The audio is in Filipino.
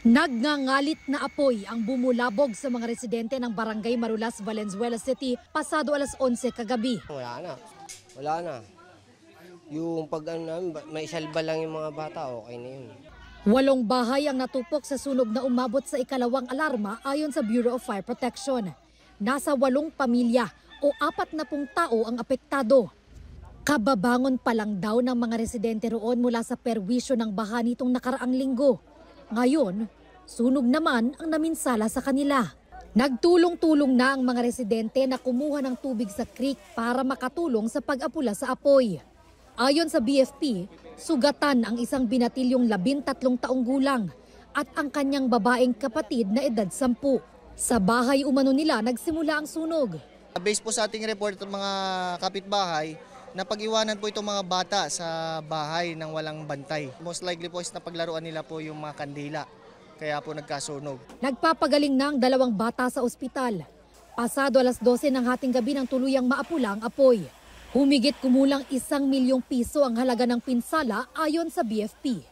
Nagngangalit na apoy ang bumulabog sa mga residente ng Barangay Marulas, Valenzuela City pasado alas 11 kagabi. Wala na. Yung pag may salba lang yung mga bata, okay na yun. 8 bahay ang natupok sa sunog na umabot sa ikalawang alarma ayon sa Bureau of Fire Protection. Nasa 8 pamilya o 40 tao ang apektado. Kababangon pa lang daw ng mga residente roon mula sa perwisyo ng baha nitong nakaraang linggo. Ngayon, sunog naman ang naminsala sa kanila. Nagtulong-tulong na ang mga residente na kumuha ng tubig sa creek para makatulong sa pag-apula sa apoy. Ayon sa BFP, sugatan ang isang binatilyong 13 taong gulang at ang kanyang babaeng kapatid na edad 10. Sa bahay umano nila nagsimula ang sunog. Based po sa ating report ng mga kapitbahay, napag-iwanan po itong mga bata sa bahay ng walang bantay. Most likely po is napaglaruan nila po yung mga kandila, kaya po nagkasunog. Nagpapagaling na ang 2 bata sa ospital. Pasado alas 12 ng hating gabi nang tuluyang maapula ang apoy. Humigit kumulang 1 milyong piso ang halaga ng pinsala ayon sa BFP.